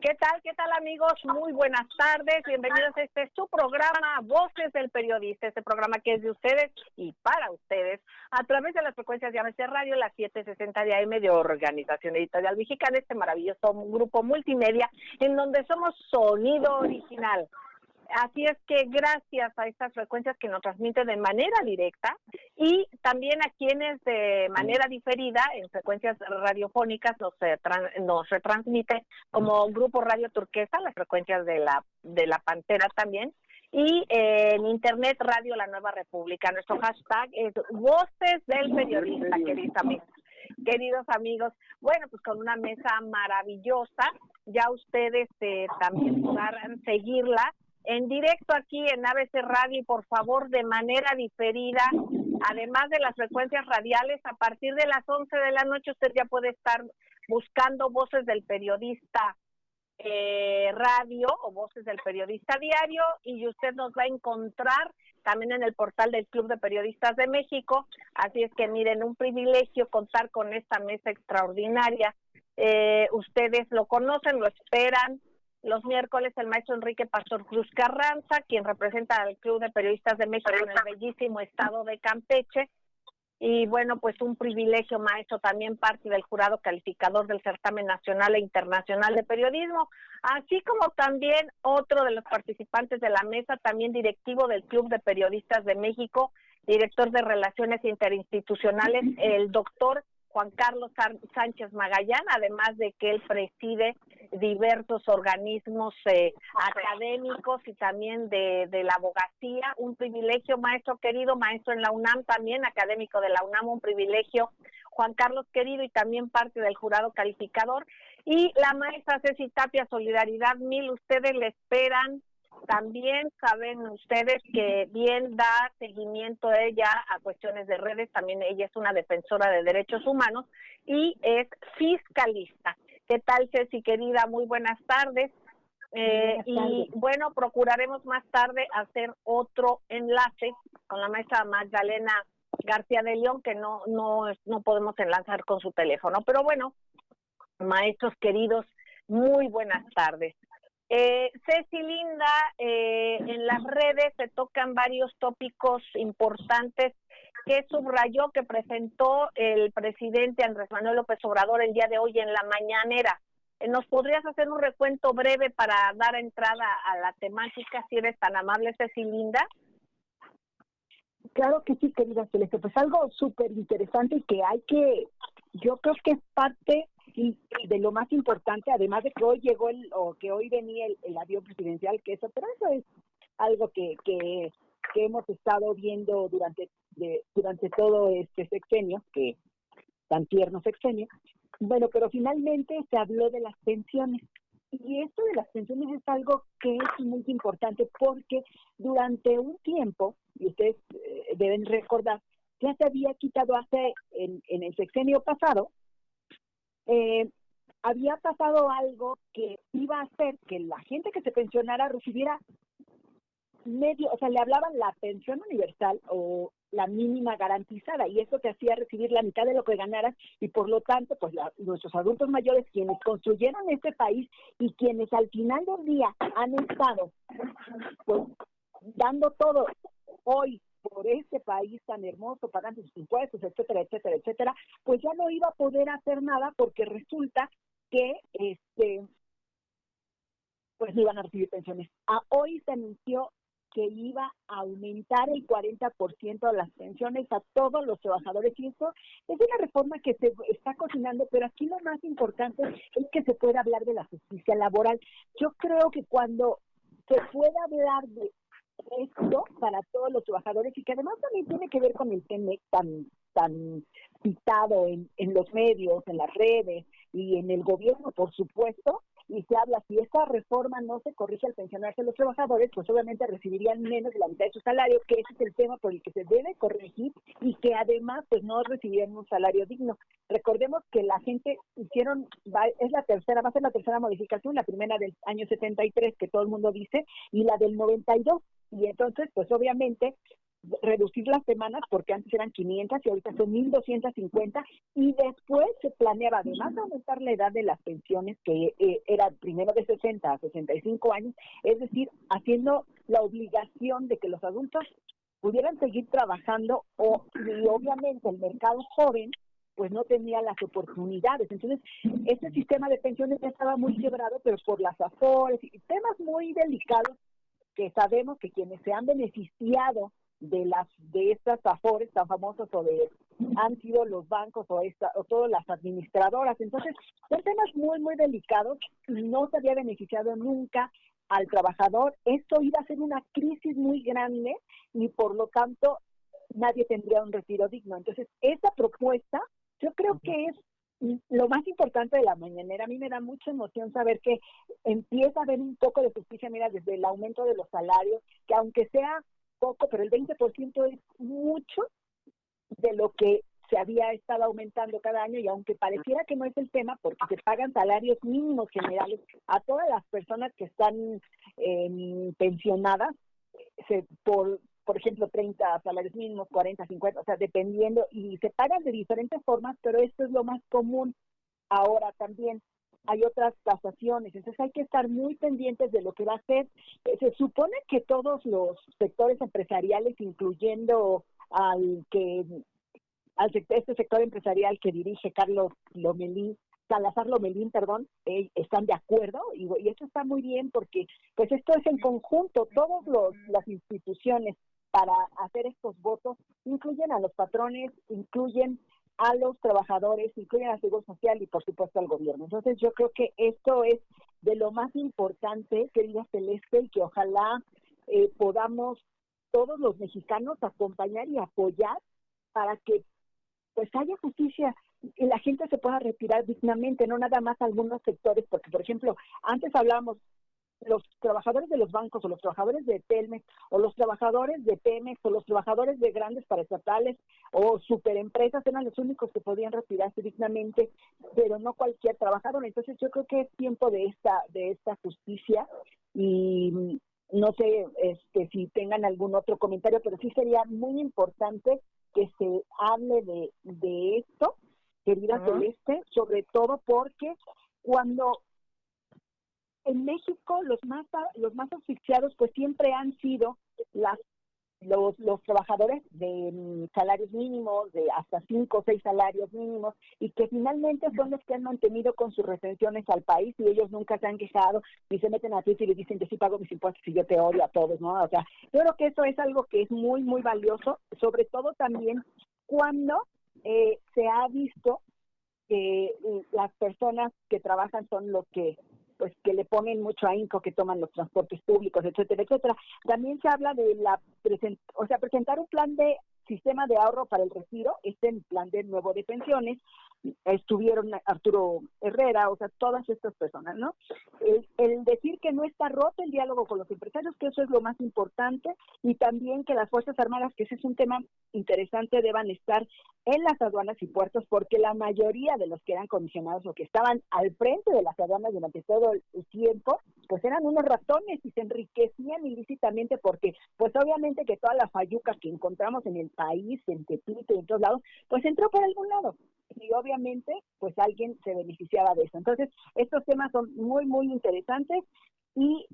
¿Qué tal? ¿Qué tal, amigos? Muy buenas tardes. Bienvenidos a su programa Voces del Periodista, este programa que es de ustedes y para ustedes a través de las frecuencias de ABC Radio, las 760 de AM de Organización Editorial Mexicana, este maravilloso grupo multimedia en donde somos sonido original. Así es que gracias a estas frecuencias que nos transmiten de manera directa y también a quienes de manera diferida en frecuencias radiofónicas nos retransmite como Grupo Radio Turquesa, las frecuencias de la Pantera también, y en Internet Radio La Nueva República. Nuestro hashtag es Voces del Periodista, queridos amigos. Bueno, pues con una mesa maravillosa, ya ustedes también podrán seguirla en directo aquí en ABC Radio y por favor de manera diferida, además de las frecuencias radiales, a partir de las 11 de la noche usted ya puede estar buscando Voces del Periodista Radio o Voces del Periodista Diario y usted nos va a encontrar también en el portal del Club de Periodistas de México. Así es que miren, un privilegio contar con esta mesa extraordinaria. Ustedes lo conocen, lo esperan. Los miércoles el maestro Enrique Pastor Cruz Carranza, quien representa al Club de Periodistas de México en el bellísimo estado de Campeche. Y bueno, pues un privilegio, maestro, también parte del jurado calificador del Certamen Nacional e Internacional de Periodismo, así como también otro de los participantes de la mesa, también directivo del Club de Periodistas de México, director de Relaciones Interinstitucionales, el doctor Juan Carlos Sánchez Magallán, además de que él preside diversos organismos académicos y también de la abogacía. Un privilegio, maestro querido, maestro en la UNAM también, académico de la UNAM, un privilegio, Juan Carlos querido, y también parte del jurado calificador. Y la maestra Ceci Tapia, Solidaridad 1000, ustedes le esperan. También saben ustedes que bien da seguimiento ella a cuestiones de redes, también ella es una defensora de derechos humanos y es fiscalista. ¿Qué tal, Ceci, querida? Muy buenas tardes. Y bueno, procuraremos más tarde hacer otro enlace con la maestra Magdalena García de León, que no podemos enlazar con su teléfono. Pero bueno, maestros queridos, muy buenas tardes. Ceci linda, en las redes se tocan varios tópicos importantes que subrayó, que presentó el presidente Andrés Manuel López Obrador el día de hoy en la mañanera. ¿Nos podrías hacer un recuento breve para dar entrada a la temática, si eres tan amable, Ceci linda? Claro que sí, querida Celeste, pues algo súper interesante y yo creo que es parte y de lo más importante, además de que hoy llegó que hoy venía el avión presidencial, pero eso es algo que hemos estado viendo durante todo este sexenio, que tan tierno sexenio. Bueno, pero finalmente se habló de las pensiones. Y esto de las pensiones es algo que es muy importante porque durante un tiempo, y ustedes deben recordar, ya se había quitado en el sexenio pasado, había pasado algo que iba a hacer que la gente que se pensionara recibiera le hablaban la pensión universal o la mínima garantizada, y eso te hacía recibir la mitad de lo que ganaras, y por lo tanto, pues nuestros adultos mayores, quienes construyeron este país y quienes al final del día han estado pues dando todo hoy por este país tan hermoso, pagando sus impuestos, etcétera, etcétera, etcétera, pues ya no iba a poder hacer nada porque resulta que pues no iban a recibir pensiones. Hoy se anunció que iba a aumentar el 40% de las pensiones a todos los trabajadores, y eso es una reforma que se está cocinando, pero aquí lo más importante es que se pueda hablar de la justicia laboral. Yo creo que cuando se pueda hablar de esto para todos los trabajadores, y que además también tiene que ver con el tema tan citado en los medios, en las redes y en el gobierno, por supuesto, y se habla, si esta reforma no se corrige al pensionarse los trabajadores, pues obviamente recibirían menos de la mitad de su salario, que ese es el tema por el que se debe corregir, y que además pues no recibirían un salario digno. Recordemos que la gente va a ser la tercera modificación, la primera del año 73, que todo el mundo dice, y la del 92, y entonces pues obviamente reducir las semanas, porque antes eran 500 y ahorita son 1,250, y después se planeaba además aumentar la edad de las pensiones, que era primero de 60 a 65 años, es decir, haciendo la obligación de que los adultos pudieran seguir trabajando, y obviamente el mercado joven pues no tenía las oportunidades. Entonces, este sistema de pensiones ya estaba muy quebrado, pero por las afores y temas muy delicados que sabemos que quienes se han beneficiado de estas afores tan famosas han sido los bancos o todas las administradoras. Entonces, son temas muy, muy delicados y no se había beneficiado nunca al trabajador. Esto iba a ser una crisis muy grande y por lo tanto nadie tendría un retiro digno. Entonces, esta propuesta yo creo que es lo más importante de la mañanera. A mí me da mucha emoción saber que empieza a haber un poco de justicia, mira, desde el aumento de los salarios, que aunque sea poco, pero el 20% es mucho de lo que se había estado aumentando cada año, y aunque pareciera que no es el tema, porque se pagan salarios mínimos generales a todas las personas que están pensionadas, por ejemplo, 30 salarios mínimos, 40, 50, o sea, dependiendo, y se pagan de diferentes formas, pero esto es lo más común. Ahora también hay otras tasaciones, entonces hay que estar muy pendientes de lo que va a hacer. Se supone que todos los sectores empresariales, incluyendo este sector empresarial que dirige Salazar Lomelín, están de acuerdo, y eso está muy bien, porque pues esto es en conjunto, todas las instituciones para hacer estos votos incluyen a los patrones, incluyen a los trabajadores, incluyen al Seguro Social y por supuesto al gobierno. Entonces yo creo que esto es de lo más importante, querida Celeste, y que ojalá podamos todos los mexicanos acompañar y apoyar para que pues haya justicia y la gente se pueda retirar dignamente, no nada más algunos sectores, porque por ejemplo, antes hablábamos los trabajadores de los bancos o los trabajadores de Telmex o los trabajadores de Pemex o los trabajadores de grandes paraestatales o superempresas eran los únicos que podían retirarse dignamente, pero no cualquier trabajador. Entonces yo creo que es tiempo de esta justicia, y no sé si tengan algún otro comentario, pero sí sería muy importante que se hable de esto, querida Celeste, sobre todo porque cuando en México los más asfixiados pues siempre han sido los trabajadores de salarios mínimos, de hasta 5 o 6 salarios mínimos, y que finalmente son los que han mantenido con sus retenciones al país, y ellos nunca se han quejado, ni se meten a Twitter y le dicen que sí pago mis impuestos y yo te odio a todos, ¿no? O sea, yo creo que eso es algo que es muy, muy valioso, sobre todo también cuando se ha visto que las personas que trabajan son los que que le ponen mucho ahínco, que toman los transportes públicos, etcétera, etcétera. También se habla de presentar un plan de sistema de ahorro para el retiro, plan de nuevo de pensiones. Estuvieron Arturo Herrera, o sea, todas estas personas, ¿no? El decir que no está roto el diálogo con los empresarios, que eso es lo más importante, y también que las Fuerzas Armadas, que ese es un tema interesante, deban estar en las aduanas y puertos, porque la mayoría de los que eran comisionados o que estaban al frente de las aduanas durante todo el tiempo, pues eran unos ratones y se enriquecían ilícitamente, porque pues obviamente que toda la fayuca que encontramos en el país, en Tepito y en todos lados, pues entró por algún lado, y obviamente pues alguien se beneficiaba de eso. Entonces estos temas son muy, muy interesantes, y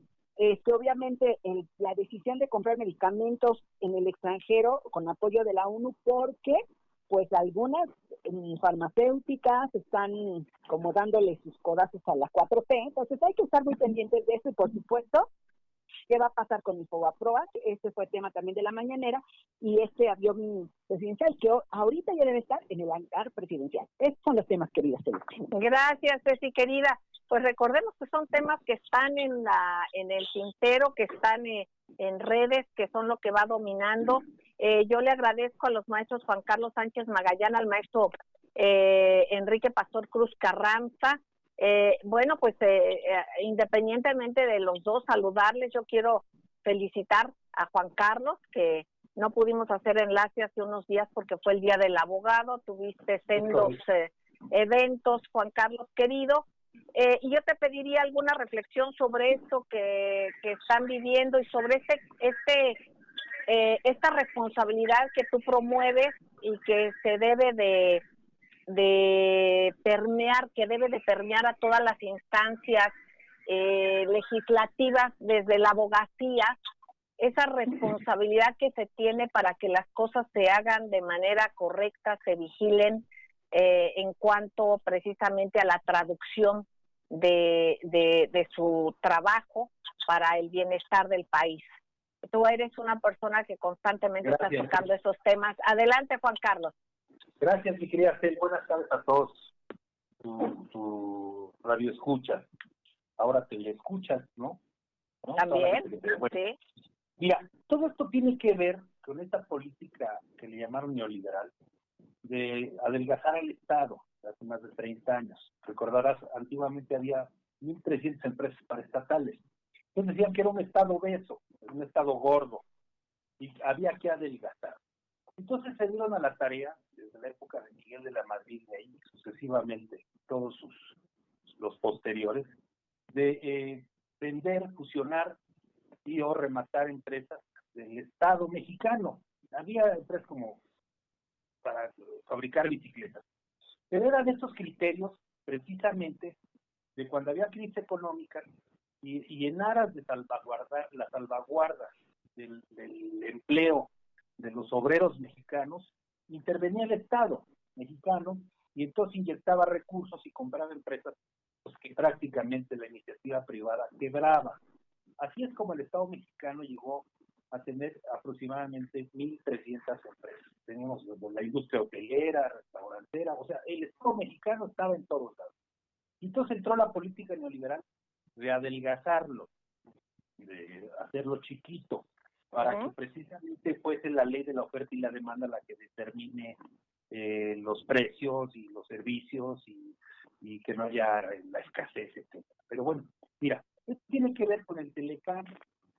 obviamente la decisión de comprar medicamentos en el extranjero con apoyo de la ONU, porque pues algunas farmacéuticas están como dándole sus codazos a la 4T, entonces hay que estar muy pendientes de eso, y por supuesto qué va a pasar con el Fobaproa. Este fue el tema también de la mañanera, y este avión presidencial que ahorita ya debe estar en el hangar presidencial. Estos son los temas, queridas. Gracias, Ceci, querida. Pues recordemos que son temas que están en el tintero, que están en redes, que son lo que va dominando. Yo le agradezco a los maestros Juan Carlos Sánchez Magallán, al maestro Enrique Pastor Cruz Carranza. Bueno, pues independientemente de los dos, saludarles. Yo quiero felicitar a Juan Carlos, que no pudimos hacer enlace hace unos días porque fue el Día del Abogado. Tuviste sendos eventos, Juan Carlos querido. Y yo te pediría alguna reflexión sobre esto que están viviendo, y sobre esta responsabilidad que tú promueves y que se debe de permear, que debe de permear a todas las instancias legislativas desde la abogacía, esa responsabilidad que se tiene para que las cosas se hagan de manera correcta, se vigilen en cuanto precisamente a la traducción de su trabajo para el bienestar del país. Tú eres una persona que constantemente está tocando esos temas. Adelante, Juan Carlos. Gracias, mi querida Cel. Buenas tardes a todos. Tu radio escucha. Ahora te le escuchas, ¿no? También, bueno, sí. Mira, todo esto tiene que ver con esta política que le llamaron neoliberal de adelgazar al Estado hace más de 30 años. Recordarás, antiguamente había 1.300 empresas paraestatales. Entonces decían que era un Estado obeso, un Estado gordo, y había que adelgazar. Entonces se dieron a la tarea, desde la época de Miguel de la Madrid y ahí sucesivamente, todos los posteriores, de vender, fusionar y o rematar empresas del Estado mexicano. Había empresas como para fabricar bicicletas. Pero eran estos criterios precisamente de cuando había crisis económica y en aras de salvaguardar la salvaguarda del empleo de los obreros mexicanos, intervenía el Estado mexicano y entonces inyectaba recursos y compraba empresas pues, que prácticamente la iniciativa privada quebraba. Así es como el Estado mexicano llegó a tener aproximadamente 1.300 empresas. Tenemos la industria hotelera, restaurantera, o sea, el Estado mexicano estaba en todos lados. Entonces entró la política neoliberal de adelgazarlo, de hacerlo chiquito, para que precisamente fuese la ley de la oferta y la demanda la que determine los precios y los servicios y que no haya la escasez, etc. Pero bueno, mira, esto tiene que ver con el Telecán.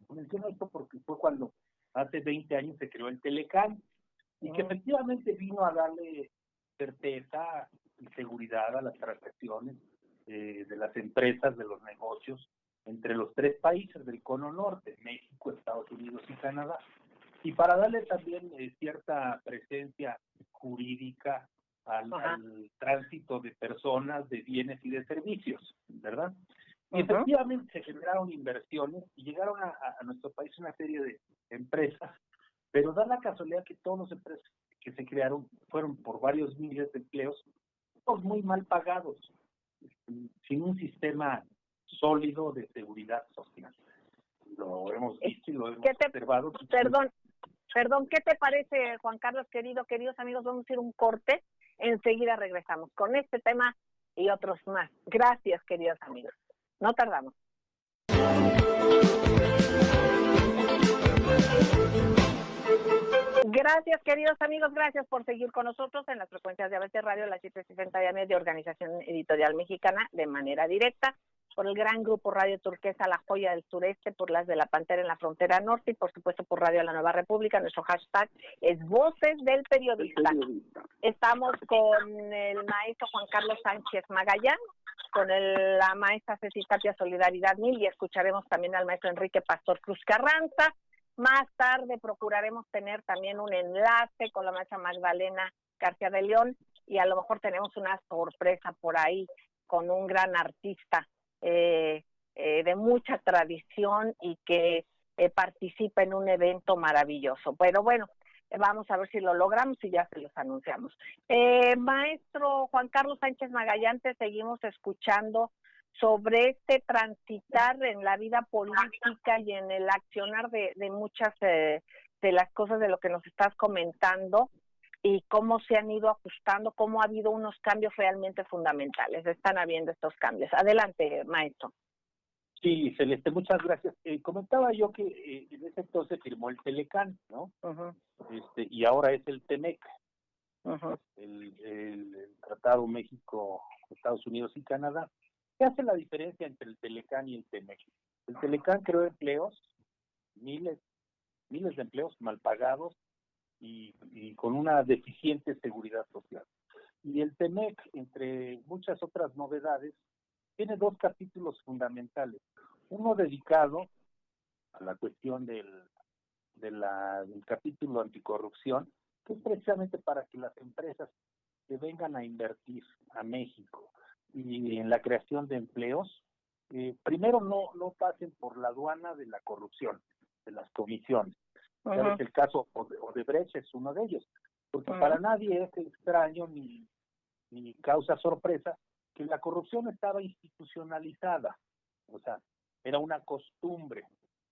Menciono esto porque fue cuando hace 20 años se creó el Telecán y que efectivamente vino a darle certeza y seguridad a las transacciones de las empresas, de los negocios entre los tres países del Cono Norte, México, Estados Unidos y Canadá, y para darle también cierta presencia jurídica al tránsito de personas, de bienes y de servicios, ¿verdad? Y efectivamente se generaron inversiones y llegaron a nuestro país una serie de empresas, pero da la casualidad que todas las empresas que se crearon fueron por varios miles de empleos, todos muy mal pagados, sin un sistema sólido de seguridad social. Lo hemos visto y lo hemos observado. Perdón, ¿qué te parece, Juan Carlos, queridos amigos? Vamos a ir un corte, enseguida regresamos con este tema y otros más. Gracias, queridos amigos. No tardamos. Gracias, queridos amigos, gracias por seguir con nosotros en las frecuencias de ABC Radio, las 760 AM de Organización Editorial Mexicana, de manera directa, por el gran grupo Radio Turquesa, La Joya del Sureste, por las de La Pantera en la Frontera Norte y por supuesto por Radio La Nueva República. Nuestro hashtag es Voces del Periodista. Estamos con el maestro Juan Carlos Sánchez Magallán, con la maestra Ceci Tapia Solidaridad Mil, y escucharemos también al maestro Enrique Pastor Cruz Carranza. Más tarde procuraremos tener también un enlace con la maestra Magdalena García de León y a lo mejor tenemos una sorpresa por ahí con un gran artista de mucha tradición y que participa en un evento maravilloso. Pero bueno, vamos a ver si lo logramos y ya se los anunciamos. Maestro Juan Carlos Sánchez Magallán, te seguimos escuchando sobre este transitar en la vida política y en el accionar de muchas de las cosas de lo que nos estás comentando y cómo se han ido ajustando, cómo ha habido unos cambios realmente fundamentales. Están habiendo estos cambios. Adelante, maestro. Sí, Celeste, muchas gracias. Comentaba yo que en ese entonces firmó el Telecán, ¿no? Y ahora es el TEMEC, el Tratado México, Estados Unidos y Canadá. ¿Qué hace la diferencia entre el Telecán y el TEMEC? El Telecán creó empleos, miles de empleos mal pagados y con una deficiente seguridad social. Y el TEMEC, entre muchas otras novedades, tiene dos capítulos fundamentales. Uno dedicado a la cuestión del del capítulo anticorrupción, que es precisamente para que las empresas que vengan a invertir a México y en la creación de empleos, primero no pasen por la aduana de la corrupción, de las comisiones. ¿Sabes? El caso Odebrecht es uno de ellos, porque para nadie es extraño ni causa sorpresa que la corrupción estaba institucionalizada, o sea, era una costumbre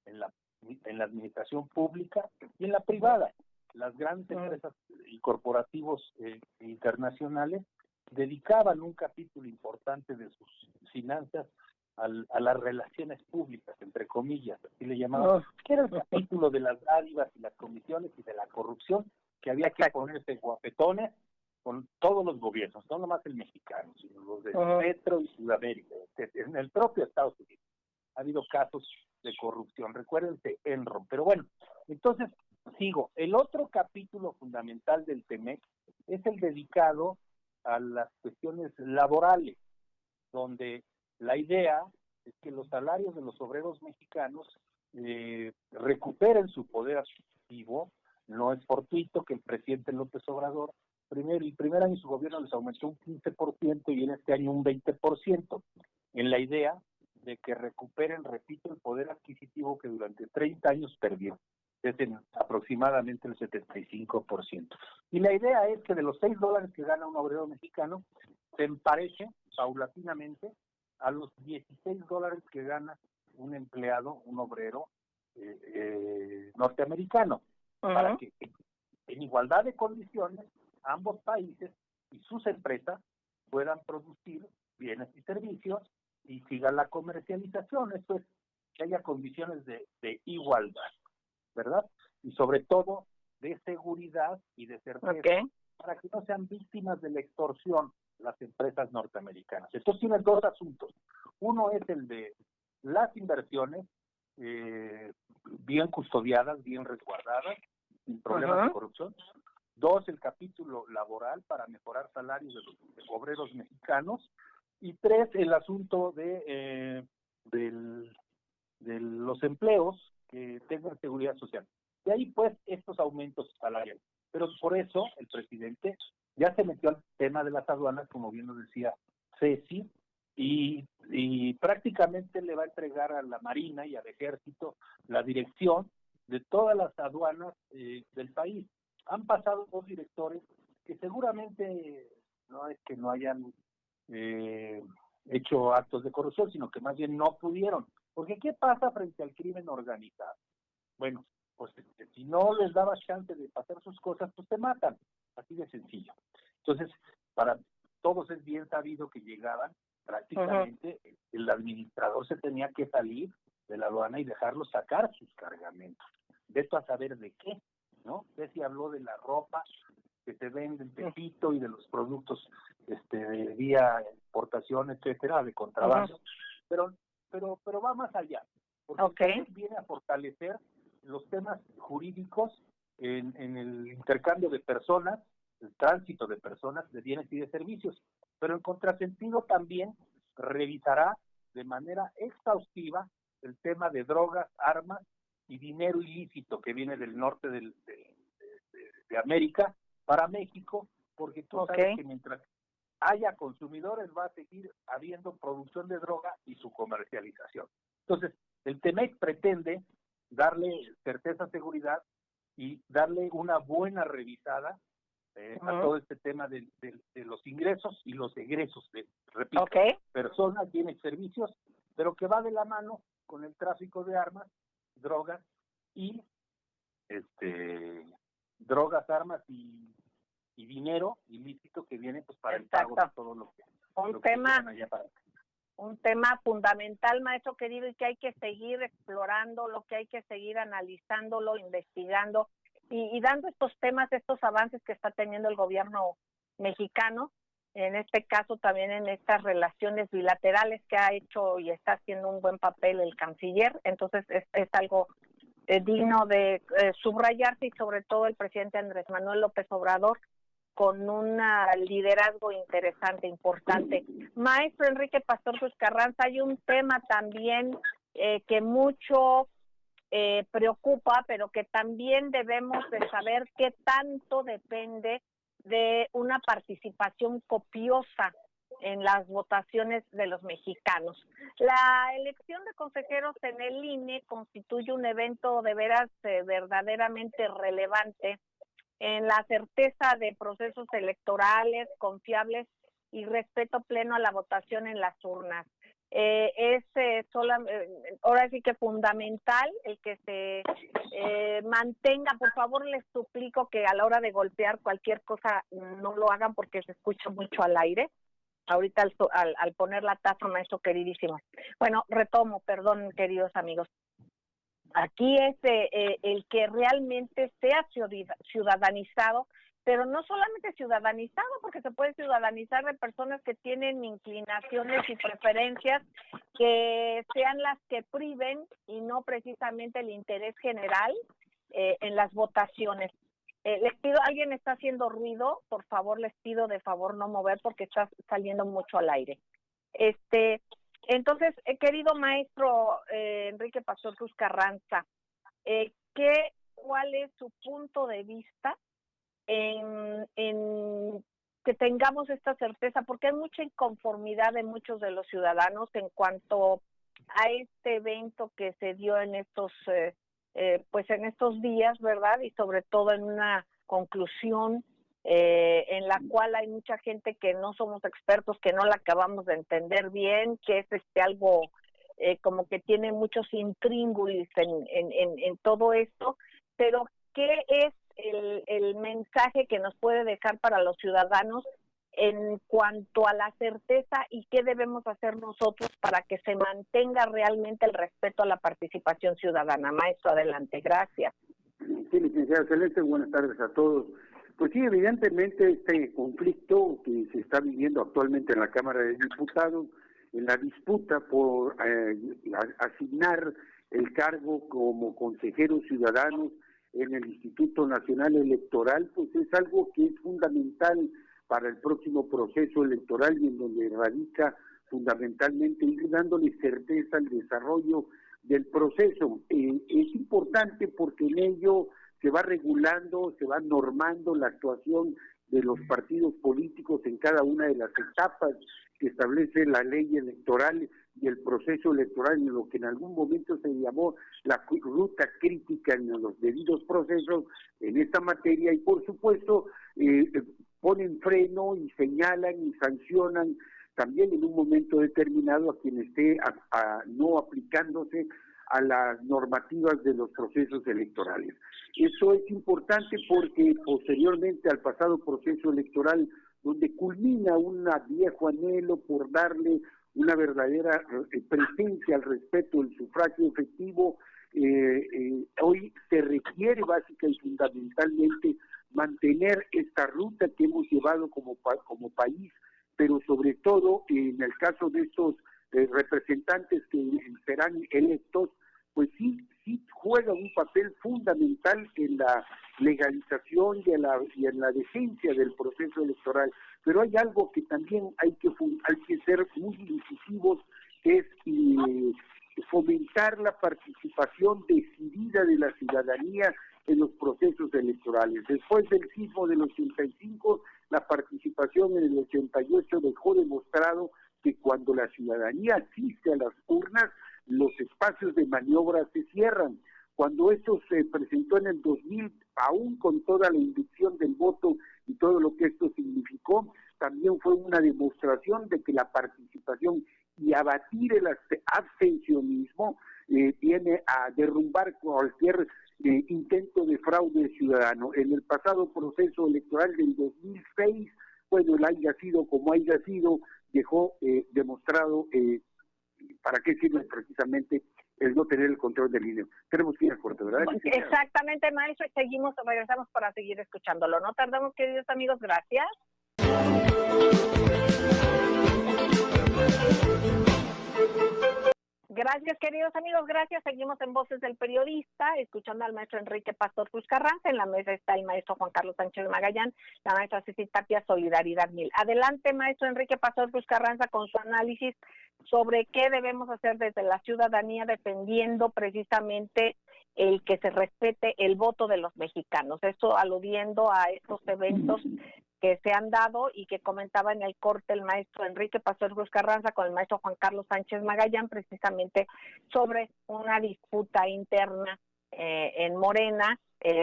en la administración pública y en la privada. Las grandes empresas y corporativos internacionales dedicaban un capítulo importante de sus finanzas a las relaciones públicas, entre comillas, así le llamaban, que era el capítulo de las dádivas y las comisiones y de la corrupción, que había que ponerse guapetones con todos los gobiernos, no nomás el mexicano, sino los de Centro y Sudamérica, en el propio Estados Unidos. Ha habido casos de corrupción, recuérdense, Enron. Pero bueno, entonces, sigo. El otro capítulo fundamental del TEMEC es el dedicado a las cuestiones laborales, donde la idea es que los salarios de los obreros mexicanos recuperen su poder adquisitivo. No es fortuito que el presidente López Obrador, el primer año de su gobierno les aumentó un 15% y en este año un 20%, en la idea de que recuperen, repito, el poder adquisitivo que durante 30 años perdió, es en aproximadamente el 75%. Y la idea es que de los $6 que gana un obrero mexicano, se empareje paulatinamente a los $16 que gana un empleado, un obrero norteamericano, para que en igualdad de condiciones ambos países y sus empresas puedan producir bienes y servicios y siga la comercialización. Esto es, que haya condiciones de igualdad, ¿verdad? Y sobre todo de seguridad y de certeza, para que no sean víctimas de la extorsión las empresas norteamericanas. Entonces tienes dos asuntos. Uno es el de las inversiones bien custodiadas, bien resguardadas, sin problemas de corrupción. Dos, el capítulo laboral para mejorar salarios de los obreros mexicanos. Y tres, el asunto de los empleos que tengan seguridad social. De ahí, pues, estos aumentos salariales. Pero por eso el presidente ya se metió al tema de las aduanas, como bien lo decía Ceci, y prácticamente le va a entregar a la Marina y al Ejército la dirección de todas las aduanas del país. Han pasado 2 directores que seguramente no es que no hayan hecho actos de corrupción, sino que más bien no pudieron. Porque ¿qué pasa frente al crimen organizado? Bueno, pues si no les dabas chance de pasar sus cosas, pues te matan. Así de sencillo. Entonces, para todos es bien sabido que llegaban, prácticamente el administrador se tenía que salir de la aduana y dejarlos sacar sus cargamentos. De esto a saber de qué, ¿no? Ceci habló de la ropa que se vende en Tepito y de los productos de vía exportación, etcétera, de contrabando, pero va más allá, porque viene a fortalecer los temas jurídicos en el intercambio de personas, el tránsito de personas, de bienes y de servicios, pero en contrasentido también revisará de manera exhaustiva el tema de drogas, armas y dinero ilícito que viene del norte de América para México, porque tú sabes que mientras haya consumidores va a seguir habiendo producción de droga y su comercialización. Entonces, el TEMEC pretende darle certeza, seguridad y darle una buena revisada a todo este tema de los ingresos y los egresos de, repito, personas, bienes, servicios, pero que va de la mano con el tráfico de armas, drogas y drogas, armas y dinero ilícito que viene pues para el pago de todo lo que un tema fundamental, maestro querido, y que hay que seguir explorando, lo que hay que seguir analizándolo, investigando y dando estos temas, estos avances que está teniendo el gobierno mexicano, en este caso también en estas relaciones bilaterales que ha hecho y está haciendo un buen papel el canciller. Entonces es algo digno de subrayarse, y sobre todo el presidente Andrés Manuel López Obrador con un liderazgo interesante, importante. Maestro Enrique Pastor Cruz Carranza, hay un tema también que mucho preocupa, pero que también debemos de saber qué tanto depende de una participación copiosa en las votaciones de los mexicanos. La elección de consejeros en el INE constituye un evento de veras verdaderamente relevante en la certeza de procesos electorales confiables y respeto pleno a la votación en las urnas. Ahora sí que fundamental el que se mantenga. Por favor, les suplico que a la hora de golpear cualquier cosa no lo hagan porque se escucha mucho al aire. Ahorita al poner la taza, maestro queridísimo. Bueno, retomo, perdón, queridos amigos. Aquí es el que realmente sea ciudadanizado, pero no solamente ciudadanizado, porque se puede ciudadanizar de personas que tienen inclinaciones y preferencias que sean las que priven y no precisamente el interés general en las votaciones. Les pido, alguien está haciendo ruido, por favor les pido de favor no mover porque está saliendo mucho al aire. Entonces, querido maestro Enrique Pastor Cruz Carranza, ¿cuál es su punto de vista en que tengamos esta certeza? Porque hay mucha inconformidad de muchos de los ciudadanos en cuanto a este evento que se dio en estos en estos días, ¿verdad? Y sobre todo en una conclusión en la cual hay mucha gente que no somos expertos, que no la acabamos de entender bien, que es algo como que tiene muchos intríngulis en todo esto, pero ¿qué es el mensaje que nos puede dejar para los ciudadanos en cuanto a la certeza y qué debemos hacer nosotros para que se mantenga realmente el respeto a la participación ciudadana? Maestro, adelante, gracias. Sí, licenciada Celeste, buenas tardes a todos. Pues sí, evidentemente este conflicto que se está viviendo actualmente en la Cámara de Diputados, en la disputa por asignar el cargo como consejeros ciudadanos en el Instituto Nacional Electoral, pues es algo que es fundamental para el próximo proceso electoral y en donde radica fundamentalmente ir dándole certeza al desarrollo del proceso. Es importante porque en ello se va regulando, se va normando la actuación de los partidos políticos en cada una de las etapas que establece la ley electoral y el proceso electoral, en lo que en algún momento se llamó la ruta crítica en los debidos procesos en esta materia, y por supuesto ponen freno y señalan y sancionan también en un momento determinado a quien esté no aplicándose a las normativas de los procesos electorales. Eso es importante porque posteriormente al pasado proceso electoral, donde culmina un viejo anhelo por darle una verdadera presencia al respeto del sufragio efectivo, hoy se requiere básica y fundamentalmente mantener esta ruta que hemos llevado como país, pero sobre todo en el caso de estos representantes que serán electos, pues sí juega un papel fundamental en la legalización y en la decencia del proceso electoral. Pero hay algo que también hay que ser muy incisivos, que es fomentar la participación decidida de la ciudadanía en los procesos electorales. Después del sismo del 85, la participación en el 88 dejó demostrado que cuando la ciudadanía asiste a las urnas, los espacios de maniobra se cierran. Cuando esto se presentó en el 2000, aún con toda la inducción del voto y todo lo que esto significó, también fue una demostración de que la participación y abatir el abstencionismo viene a derrumbar cualquier intento de fraude ciudadano. En el pasado proceso electoral del 2006, bueno, el haya sido como haya sido, dejó demostrado para qué sirve precisamente el no tener el control del INE. Tenemos que ir a corte, ¿verdad? Exactamente, maestro, y regresamos para seguir escuchándolo. No tardamos, queridos amigos, gracias. Gracias, queridos amigos, gracias. Seguimos en Voces del Periodista, escuchando al maestro Enrique Pastor Cruz Carranza. En la mesa está el maestro Juan Carlos Sánchez Magallán, la maestra Ceci Tapia, Solidaridad 1000. Adelante, maestro Enrique Pastor Cruz Carranza, con su análisis sobre qué debemos hacer desde la ciudadanía, defendiendo precisamente el que se respete el voto de los mexicanos. Esto aludiendo a estos eventos que se han dado y que comentaba en el corte el maestro Enrique Pastor Cruz Carranza con el maestro Juan Carlos Sánchez Magallán, precisamente sobre una disputa interna en Morena.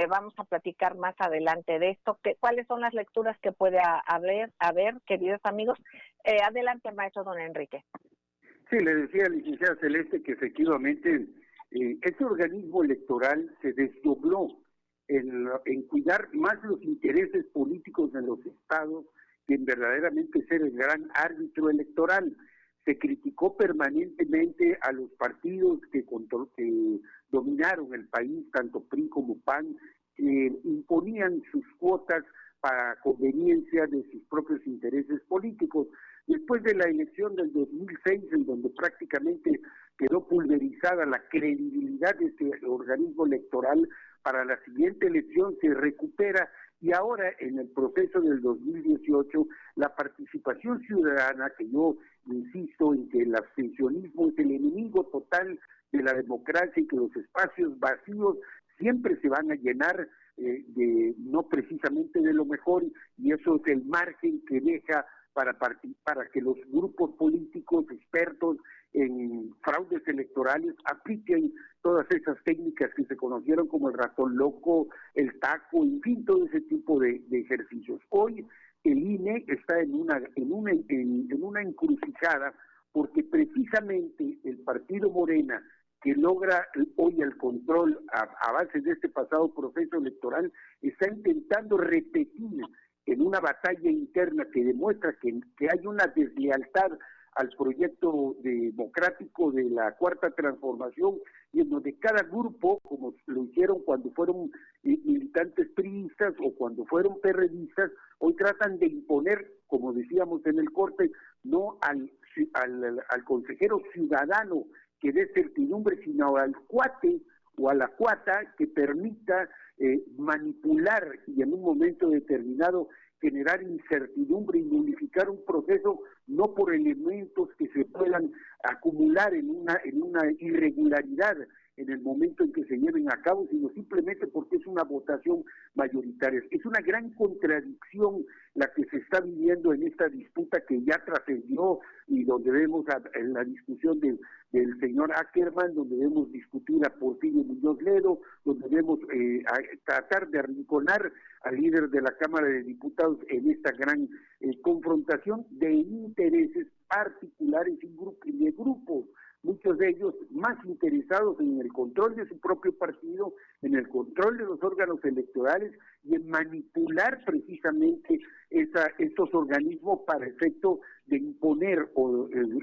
Vamos a platicar más adelante de esto. ¿Cuáles son las lecturas que puede haber, queridos amigos? Adelante, maestro don Enrique. Sí, le decía a la licenciada Celeste que efectivamente este organismo electoral se desdobló en cuidar más los intereses políticos de los estados que en verdaderamente ser el gran árbitro electoral. Se criticó permanentemente a los partidos que dominaron el país, tanto PRI como PAN, que imponían sus cuotas para conveniencia de sus propios intereses políticos. Después de la elección del 2006, en donde prácticamente quedó pulverizada la credibilidad de este organismo electoral, para la siguiente elección se recupera, y ahora en el proceso del 2018 la participación ciudadana, que yo insisto en que el abstencionismo es el enemigo total de la democracia y que los espacios vacíos siempre se van a llenar no precisamente de lo mejor, y eso es el margen que deja para que los grupos políticos expertos en fraudes electorales apliquen todas esas técnicas que se conocieron como el ratón loco, el taco, en fin, todo ese tipo de ejercicios. Hoy el INE está en una encrucijada, porque precisamente el partido Morena, que logra hoy el control a base de este pasado proceso electoral, está intentando repetir en una batalla interna que demuestra que hay una deslealtad al proyecto democrático de la Cuarta Transformación, y en donde cada grupo, como lo hicieron cuando fueron militantes priistas o cuando fueron perredistas, hoy tratan de imponer, como decíamos en el corte, no al consejero ciudadano que dé certidumbre, sino al cuate o a la cuata que permita manipular y en un momento determinado generar incertidumbre y modificar un proceso, no por elementos que se puedan acumular en una irregularidad en el momento en que se lleven a cabo, sino simplemente porque es una votación mayoritaria. Es una gran contradicción la que se está viviendo en esta disputa que ya trascendió, y donde vemos en la discusión del señor Ackerman, donde vemos discutir a Porfirio Muñoz Ledo, donde vemos tratar de arrinconar al líder de la Cámara de Diputados en esta gran confrontación de intereses particulares y de grupos, muchos de ellos más interesados en el control de su propio partido, en el control de los órganos electorales y en manipular precisamente estos organismos para efecto de imponer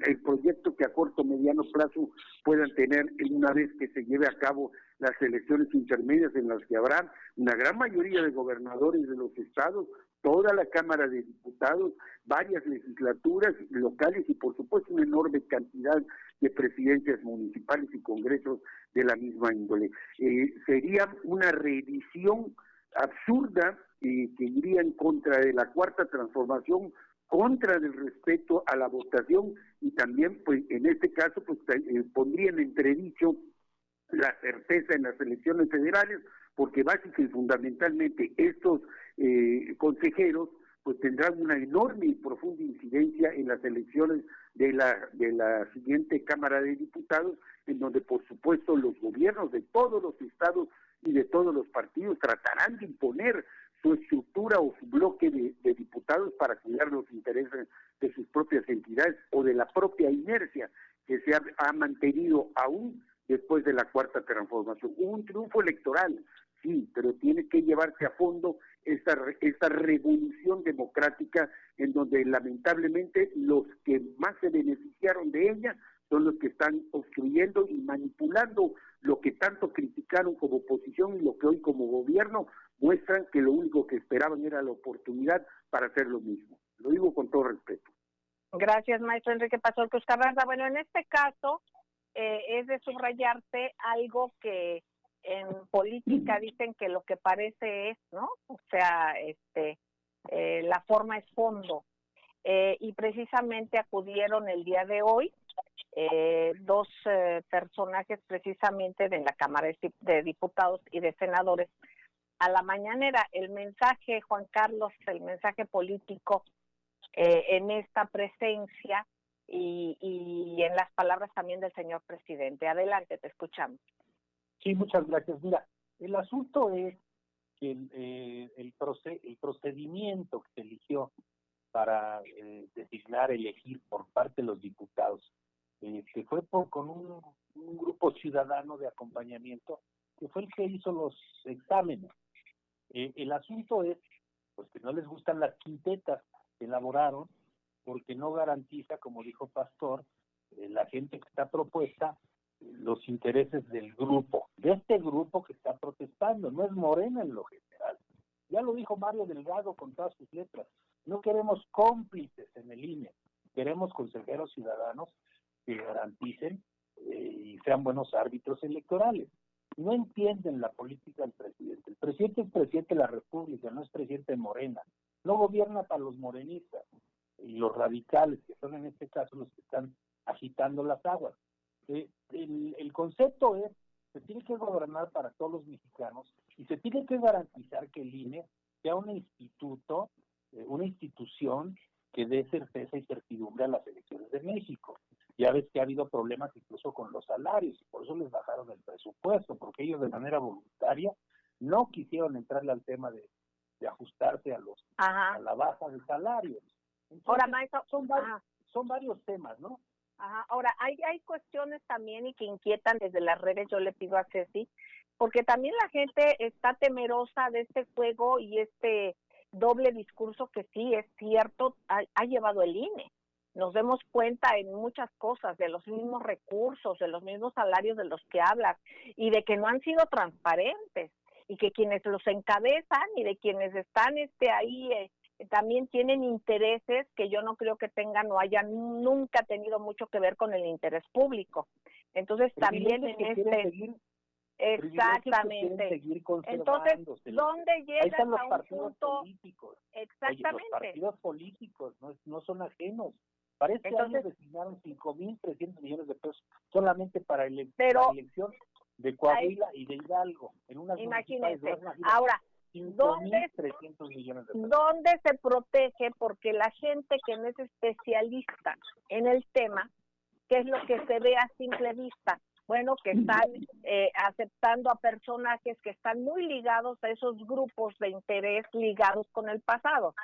el proyecto que a corto o mediano plazo puedan tener una vez que se lleve a cabo las elecciones intermedias, en las que habrá una gran mayoría de gobernadores de los estados, toda la Cámara de Diputados, varias legislaturas locales y por supuesto una enorme cantidad de presidencias municipales y congresos de la misma índole. Sería una reedición absurda que iría en contra de la Cuarta Transformación, contra del respeto a la votación, y también pues en este caso pues pondría en entredicho la certeza en las elecciones federales, porque básicamente y fundamentalmente estos consejeros pues tendrán una enorme y profunda incidencia en las elecciones de la siguiente Cámara de Diputados, en donde por supuesto los gobiernos de todos los estados y de todos los partidos tratarán de imponer su estructura o su bloque de diputados para cuidar los intereses de sus propias entidades o de la propia inercia que se ha mantenido aún después de la Cuarta Transformación. Hubo un triunfo electoral, sí, pero tiene que llevarse a fondo esta revolución democrática en donde lamentablemente los que más se beneficiaron de ella son los que están obstruyendo y manipulando lo que tanto criticaron como oposición y lo que hoy como gobierno muestran que lo único que esperaban era la oportunidad para hacer lo mismo. Lo digo con todo respeto. Gracias, maestro Enrique Pastor Cruz Carranza. Bueno, en este caso es de subrayarse algo que en política dicen que lo que parece es, ¿no? O sea, la forma es fondo. Y precisamente acudieron el día de hoy dos personajes precisamente de la Cámara de Diputados y de Senadores a la mañanera. El mensaje, Juan Carlos, el mensaje político en esta presencia y en las palabras también del señor presidente. Adelante, te escuchamos. Sí, muchas gracias. Mira, el asunto es que el procedimiento que se eligió para designar, elegir por parte de los diputados, que fue con un grupo ciudadano de acompañamiento, que fue el que hizo los exámenes. El asunto es pues que no les gustan las quintetas que elaboraron, porque no garantiza, como dijo Pastor, la gente que está propuesta, los intereses del grupo, de este grupo que está protestando. No es Morena en lo general. Ya lo dijo Mario Delgado con todas sus letras. No queremos cómplices en el INE, queremos consejeros ciudadanos que garanticen y sean buenos árbitros electorales. No entienden la política del presidente. El presidente es presidente de la República, no es presidente de Morena. No gobierna para los morenistas y los radicales, que son en este caso los que están agitando las aguas. El concepto es, se tiene que gobernar para todos los mexicanos y se tiene que garantizar que el INE sea un instituto, una institución que dé certeza y certidumbre a las elecciones de México. Ya ves que ha habido problemas incluso con los salarios y por eso les bajaron el presupuesto, porque ellos de manera voluntaria no quisieron entrarle al tema de ajustarse a la baja de salarios. Entonces, ahora, maestro, son varios temas, ¿no? Ahora, hay cuestiones también y que inquietan desde las redes, yo le pido a Ceci, porque también la gente está temerosa de este juego y este doble discurso que sí, es cierto, ha llevado el INE. Nos demos cuenta en muchas cosas, de los mismos recursos, de los mismos salarios de los que hablas, y de que no han sido transparentes, y que quienes los encabezan y de quienes están ahí también tienen intereses que yo no creo que tengan o hayan nunca tenido mucho que ver con el interés público. Entonces también en exactamente. Entonces, ¿dónde llegas a un punto? Políticos. Exactamente. Oye, los partidos políticos no son ajenos. Para este año designaron 5,300 millones de pesos solamente para la elección de Coahuila y de Hidalgo. En unas imagínense. Ahora, ¿dónde se protege? Porque la gente que no es especialista en el tema, ¿qué es lo que se ve a simple vista? Bueno, que están aceptando a personajes que están muy ligados a esos grupos de interés ligados con el pasado.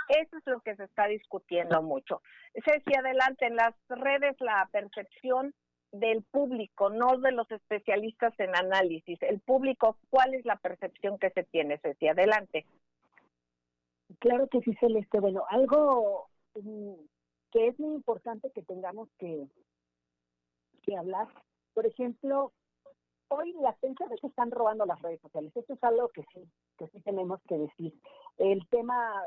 Eso es lo que se está discutiendo mucho. Ceci, adelante, en las redes la percepción del público, no de los especialistas en análisis. El público, ¿cuál es la percepción que se tiene, Ceci? Adelante. Claro que sí, Celeste. Bueno, algo que es muy importante que tengamos que hablar. Por ejemplo, hoy la atención de que están robando las redes sociales. Esto es algo que sí tenemos que decir. El tema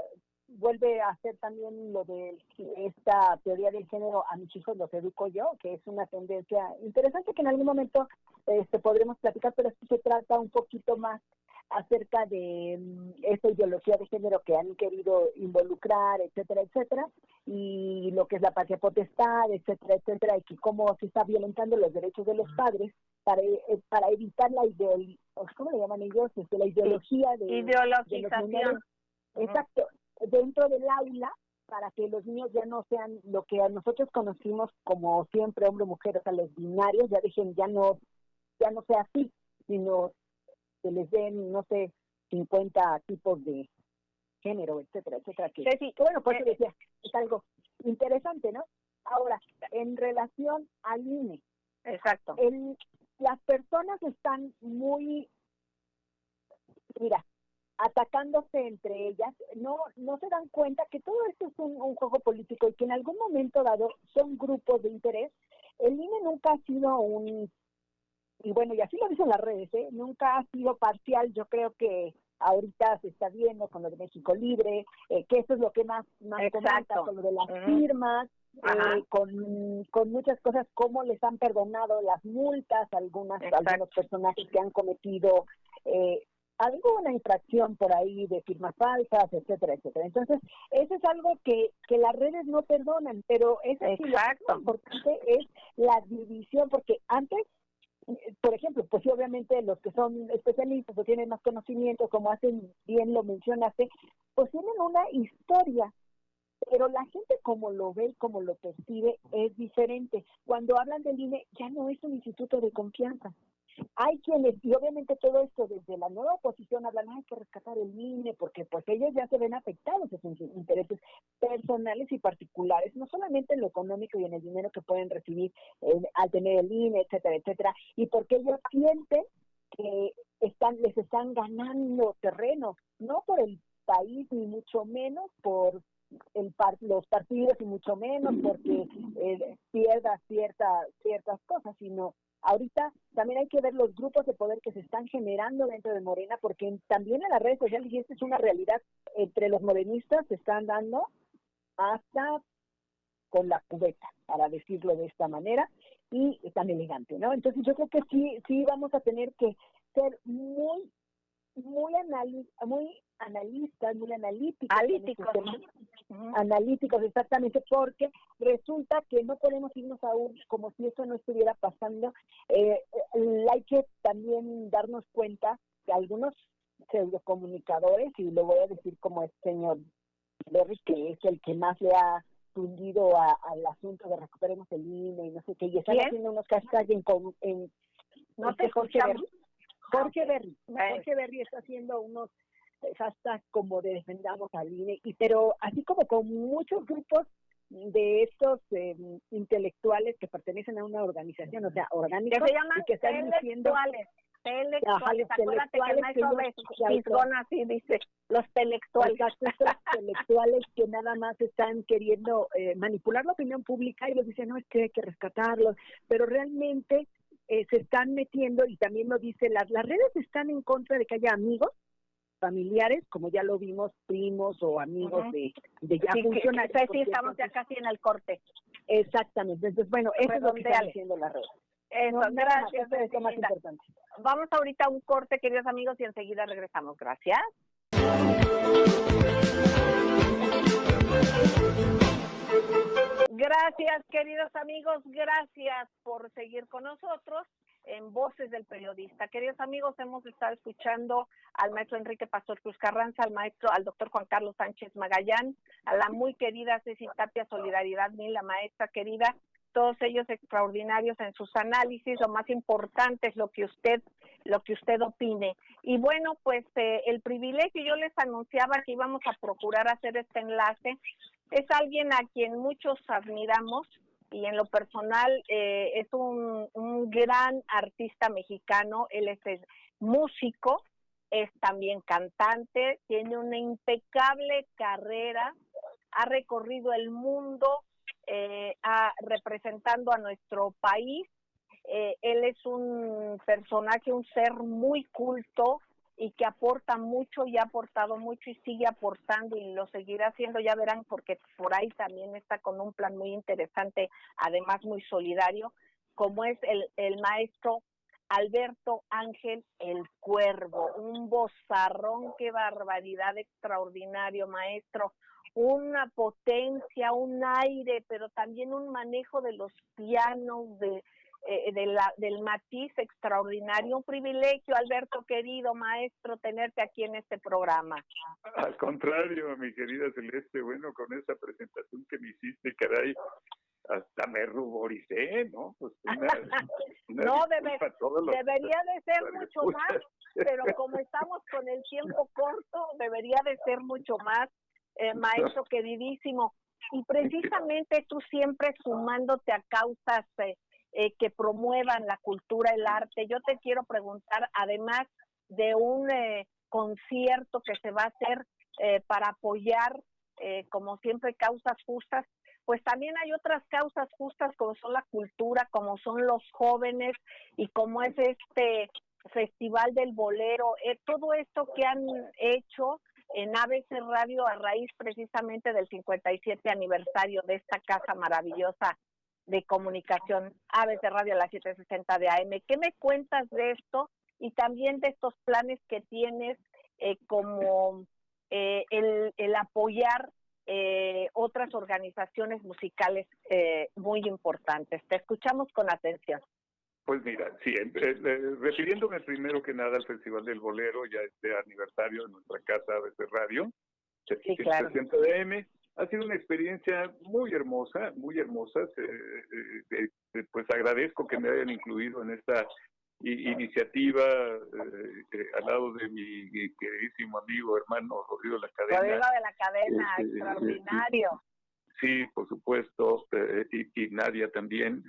vuelve a ser también lo de esta teoría del género, a mis hijos los educo yo, que es una tendencia interesante que en algún momento podremos platicar, pero esto se trata un poquito más acerca de esta ideología de género que han querido involucrar, etcétera, etcétera, y lo que es la patria potestad, etcétera, etcétera, y que cómo se está violentando los derechos de los padres para evitar la ideología, ¿cómo le llaman ellos? La ideología de ideologización. De los exacto, dentro del aula, para que los niños ya no sean lo que a nosotros conocimos como siempre hombre o mujer, o sea, los binarios, ya no sea así, sino que les den, no sé, 50 tipos de género, etcétera, etcétera. Sí. Bueno, pues decía, es algo interesante, ¿no? Ahora, en relación al INE. Exacto. Las personas están muy, atacándose entre ellas, no se dan cuenta que todo esto es un juego político y que en algún momento dado son grupos de interés. El INE nunca ha sido y bueno, y así lo dicen las redes, nunca ha sido parcial. Yo creo que ahorita se está viendo con lo de México Libre, que eso es lo que más comenta, con lo de las firmas, con muchas cosas, cómo les han perdonado las multas a algunos personajes que han cometido alguna infracción por ahí de firmas falsas, etcétera, etcétera. Entonces, eso es algo que las redes no perdonan, pero eso sí, lo importante es la división, porque antes, por ejemplo, pues sí, obviamente los que son especialistas o tienen más conocimiento, como hacen bien lo mencionaste, pues tienen una historia, pero la gente como lo ve y como lo percibe es diferente. Cuando hablan del INE, ya no es un instituto de confianza. Hay quienes, y obviamente todo esto desde la nueva oposición hablan, hay que rescatar el INE, porque pues ellos ya se ven afectados en sus intereses personales y particulares, no solamente en lo económico y en el dinero que pueden recibir al tener el INE, etcétera, etcétera, y porque ellos sienten que les están ganando terreno, no por el país, ni mucho menos por los partidos, y mucho menos porque pierda ciertas cosas, sino ahorita también hay que ver los grupos de poder que se están generando dentro de Morena, porque también en las redes sociales, y esta es una realidad, entre los morenistas se están dando hasta con la cubeta, para decirlo de esta manera, y tan elegante, ¿no? Entonces yo creo que sí vamos a tener que ser muy analistas, muy analíticos, exactamente, porque resulta que no podemos irnos aún como si eso no estuviera pasando. Hay que también darnos cuenta que algunos pseudocomunicadores, y lo voy a decir como el señor Berry, que es el que más le ha tundido al asunto de recuperemos el INE y no sé qué, y están haciendo unos hashtags no te escuchamos. Jorge Berry está haciendo unos hashtags como de defendamos al INE, pero así como con muchos grupos de estos intelectuales que pertenecen a una organización, o sea, orgánicos, que se llaman y que están diciendo telectuales. Acuérdate que el maestro Fisgón así dice, los telectuales. Estos intelectuales que nada más están queriendo manipular la opinión pública y les dicen, no, es que hay que rescatarlos, pero realmente se están metiendo, y también lo dice, las redes están en contra de que haya amigos, familiares, como ya lo vimos, primos o amigos de ya funcionarios. Sí, estamos ya casi en el corte. Exactamente. Entonces, bueno, eso es lo que están haciendo las redes. Eso, gracias. Eso es lo más importante. Vamos ahorita a un corte, queridos amigos, y enseguida regresamos. Gracias. Gracias, queridos amigos, gracias por seguir con nosotros en Voces del Periodista. Queridos amigos, hemos estado escuchando al maestro Enrique Pastor Cruz Carranza, al doctor Juan Carlos Sánchez Magallán, a la muy querida Ceci Tapia Solidaridad Mil, la maestra querida, todos ellos extraordinarios en sus análisis. Lo más importante es lo que usted opine. Y bueno, pues el privilegio, yo les anunciaba que íbamos a procurar hacer este enlace, es alguien a quien muchos admiramos, y en lo personal es un gran artista mexicano. Él es músico, es también cantante, tiene una impecable carrera, ha recorrido el mundo representando a nuestro país. Él es un personaje, un ser muy culto y que aporta mucho y ha aportado mucho y sigue aportando y lo seguirá haciendo, ya verán, porque por ahí también está con un plan muy interesante, además muy solidario, como es el maestro Alberto Ángel El Cuervo, un vozarrón, qué barbaridad, extraordinario maestro, una potencia, un aire, pero también un manejo de los pianos, del matiz extraordinario. Un privilegio, Alberto, querido maestro, tenerte aquí en este programa. Al contrario, mi querida Celeste, bueno, con esa presentación que me hiciste, caray, hasta me ruboricé, ¿no? Pues no, debería de ser mucho más, pero como estamos con el tiempo corto, debería de ser mucho más, maestro queridísimo. Y precisamente tú siempre sumándote a causas que promuevan la cultura, el arte. Yo te quiero preguntar, además de un concierto que se va a hacer para apoyar, como siempre, causas justas, pues también hay otras causas justas como son la cultura, como son los jóvenes y como es este Festival del Bolero, todo esto que han hecho en ABC Radio a raíz precisamente del 57 aniversario de esta casa maravillosa de comunicación, ABC Radio a las 7:60 de AM. ¿Qué me cuentas de esto y también de estos planes que tienes como el apoyar otras organizaciones musicales muy importantes. Te escuchamos con atención. Pues mira, sí, refiriéndome primero que nada al Festival del Bolero, ya este aniversario de nuestra casa de radio, sí, claro. 760 AM, ha sido una experiencia muy hermosa, muy hermosa. Pues agradezco que me hayan incluido en esta iniciativa al lado de mi queridísimo amigo, hermano Rodrigo de la Cadena. Rodrigo de la Cadena, extraordinario. Sí, por supuesto, y Nadia también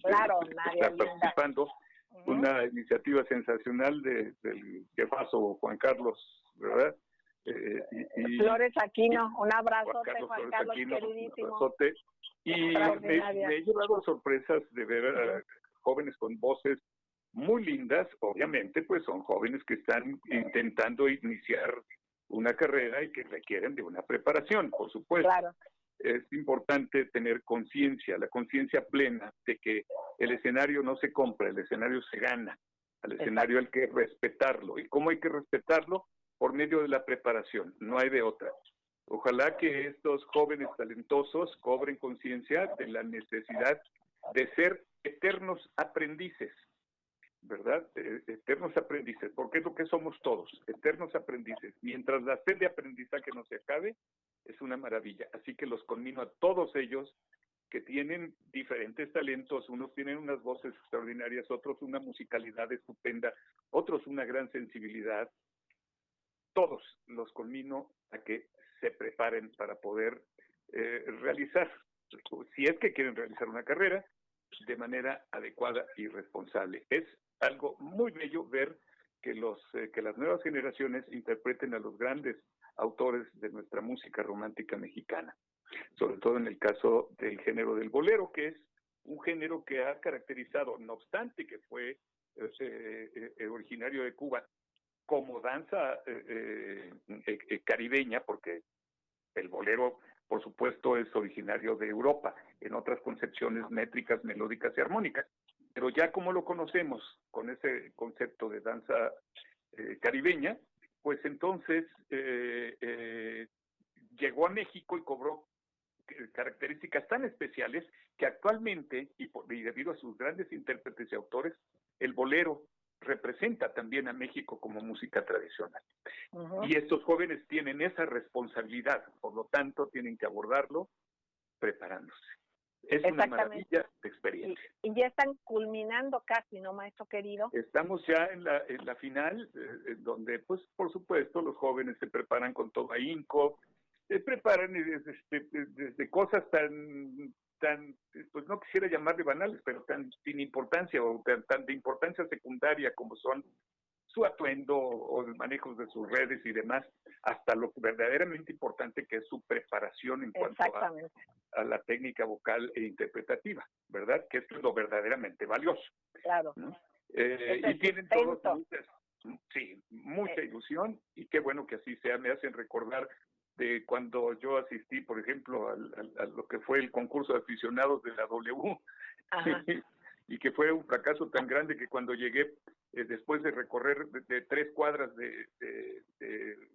claro, Nadia está participando. Una iniciativa sensacional del jefazo Juan Carlos, ¿verdad? Flores Aquino, un abrazote, Juan Carlos, Aquino, queridísimo. Un abrazote. Y me he llevado sorpresas de ver a jóvenes con voces muy lindas. Obviamente, pues son jóvenes que están intentando iniciar una carrera y que requieren de una preparación, por supuesto. Claro. Es importante tener conciencia, la conciencia plena de que el escenario no se compra, el escenario se gana. Al escenario hay que respetarlo. ¿Y cómo hay que respetarlo? Por medio de la preparación, no hay de otra. Ojalá que estos jóvenes talentosos cobren conciencia de la necesidad de ser eternos aprendices, ¿verdad? Eternos aprendices, porque es lo que somos todos, eternos aprendices. Mientras la sed de aprendizaje no se acabe, es una maravilla. Así que los conmino a todos ellos que tienen diferentes talentos. Unos tienen unas voces extraordinarias, otros una musicalidad estupenda, otros una gran sensibilidad. Todos los conmino a que se preparen para poder realizar, si es que quieren realizar una carrera, de manera adecuada y responsable. Es algo muy bello ver que las nuevas generaciones interpreten a los grandes autores de nuestra música romántica mexicana, sobre todo en el caso del género del bolero, que es un género que ha caracterizado, no obstante que fue originario de Cuba, como danza caribeña, porque el bolero, por supuesto, es originario de Europa, en otras concepciones métricas, melódicas y armónicas. Pero ya como lo conocemos, con ese concepto de danza caribeña, pues entonces llegó a México y cobró características tan especiales que actualmente, y debido a sus grandes intérpretes y autores, el bolero representa también a México como música tradicional. Y estos jóvenes tienen esa responsabilidad, por lo tanto tienen que abordarlo preparándose. Es una maravilla de experiencia. Y ya están culminando casi, ¿no, maestro querido? Estamos ya en la final, donde, pues, por supuesto, los jóvenes se preparan con todo ahínco, preparan desde cosas tan, pues no quisiera llamarle banales, pero tan sin importancia o tan de importancia secundaria como son su atuendo o el manejo de sus redes y demás, hasta lo verdaderamente importante que es su preparación en cuanto a la técnica vocal e interpretativa, ¿verdad? Que esto es lo verdaderamente valioso. Claro. ¿No? Y tienen todos mucha ilusión, y qué bueno que así sea. Me hacen recordar de cuando yo asistí, por ejemplo, a lo que fue el concurso de aficionados de la W, y que fue un fracaso tan grande que cuando llegué, después de recorrer de 3 cuadras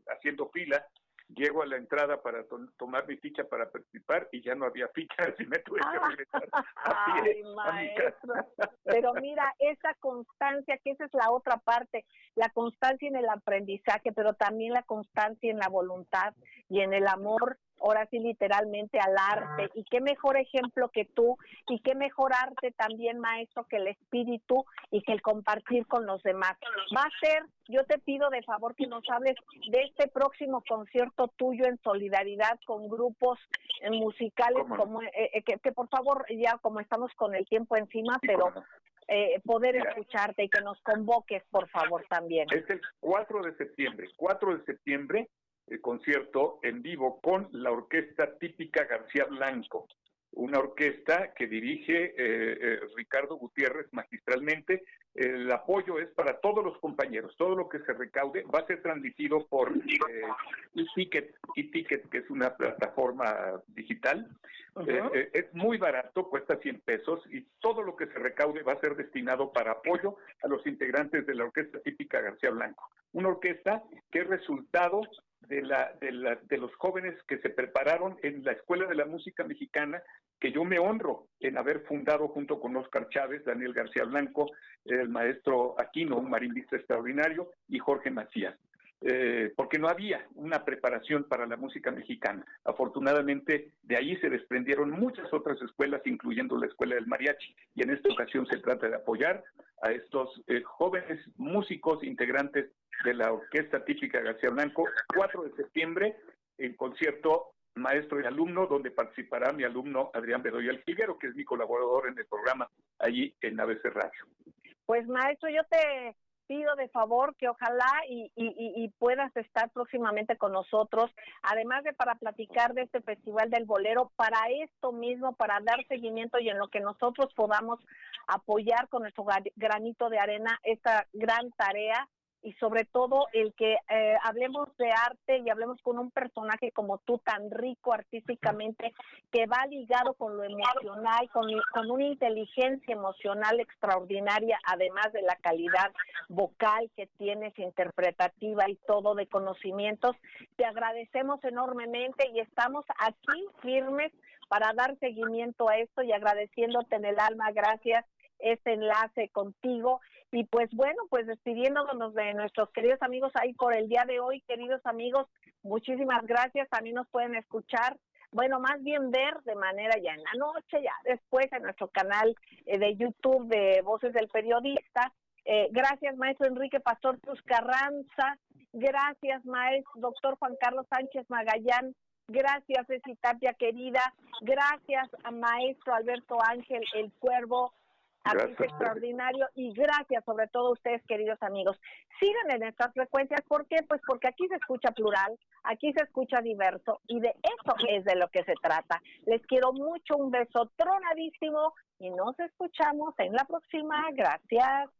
haciendo fila, llego a la entrada para tomar mi ficha para participar y ya no había fichas y me tuve que regresar a pie a mi casa. Pero mira, esa constancia, que esa es la otra parte, la constancia en el aprendizaje, pero también la constancia en la voluntad y en el amor, ahora sí literalmente al arte. Y qué mejor ejemplo que tú, y qué mejor arte también, maestro, que el espíritu y que el compartir con los demás. Va a ser, yo te pido de favor que nos hables de este próximo concierto tuyo en solidaridad con grupos musicales, como que por favor, ya como estamos con el tiempo encima, pero poder escucharte y que nos convoques, por favor, también. Es el 4 de septiembre, el concierto en vivo con la Orquesta Típica García Blanco, una orquesta que dirige Ricardo Gutiérrez magistralmente. El apoyo es para todos los compañeros, todo lo que se recaude va a ser transmitido por eTicket, que es una plataforma digital. Es muy barato, cuesta 100 pesos, y todo lo que se recaude va a ser destinado para apoyo a los integrantes de la Orquesta Típica García Blanco. Una orquesta que es resultado de los jóvenes que se prepararon en la Escuela de la Música Mexicana, que yo me honro en haber fundado junto con Óscar Chávez, Daniel García Blanco, el maestro Aquino, un marimbista extraordinario, y Jorge Macías. Porque no había una preparación para la música mexicana. Afortunadamente, de ahí se desprendieron muchas otras escuelas, incluyendo la Escuela del Mariachi, y en esta ocasión se trata de apoyar a estos jóvenes músicos integrantes de la Orquesta Típica García Blanco, 4 de septiembre, en concierto maestro y alumno, donde participará mi alumno Adrián Bedoya El Figuero, que es mi colaborador en el programa allí en ABC Radio. Pues maestro, yo te pido de favor que ojalá y puedas estar próximamente con nosotros, además de para platicar de este Festival del Bolero, para esto mismo, para dar seguimiento y en lo que nosotros podamos apoyar con nuestro granito de arena esta gran tarea, y sobre todo el que hablemos de arte y hablemos con un personaje como tú, tan rico artísticamente, que va ligado con lo emocional, con una inteligencia emocional extraordinaria, además de la calidad vocal que tienes, interpretativa y todo de conocimientos. Te agradecemos enormemente y estamos aquí firmes para dar seguimiento a esto y agradeciéndote en el alma. Gracias este enlace contigo. Y pues bueno, pues despidiéndonos de nuestros queridos amigos ahí por el día de hoy, queridos amigos, muchísimas gracias. También nos pueden escuchar, bueno, más bien ver de manera ya en la noche, ya después en nuestro canal de YouTube de Voces del Periodista. Gracias, maestro Enrique Pastor Cruz Carranza. Gracias, maestro doctor Juan Carlos Sánchez Magallán. Gracias, Ceci Tapia, querida. Gracias a maestro Alberto Ángel El Cuervo, artista extraordinario, y gracias sobre todo a ustedes, queridos amigos. Sigan en nuestras frecuencias. ¿Por qué? Pues porque aquí se escucha plural, aquí se escucha diverso, y de eso es de lo que se trata. Les quiero mucho, un beso tronadísimo, y nos escuchamos en la próxima. Gracias.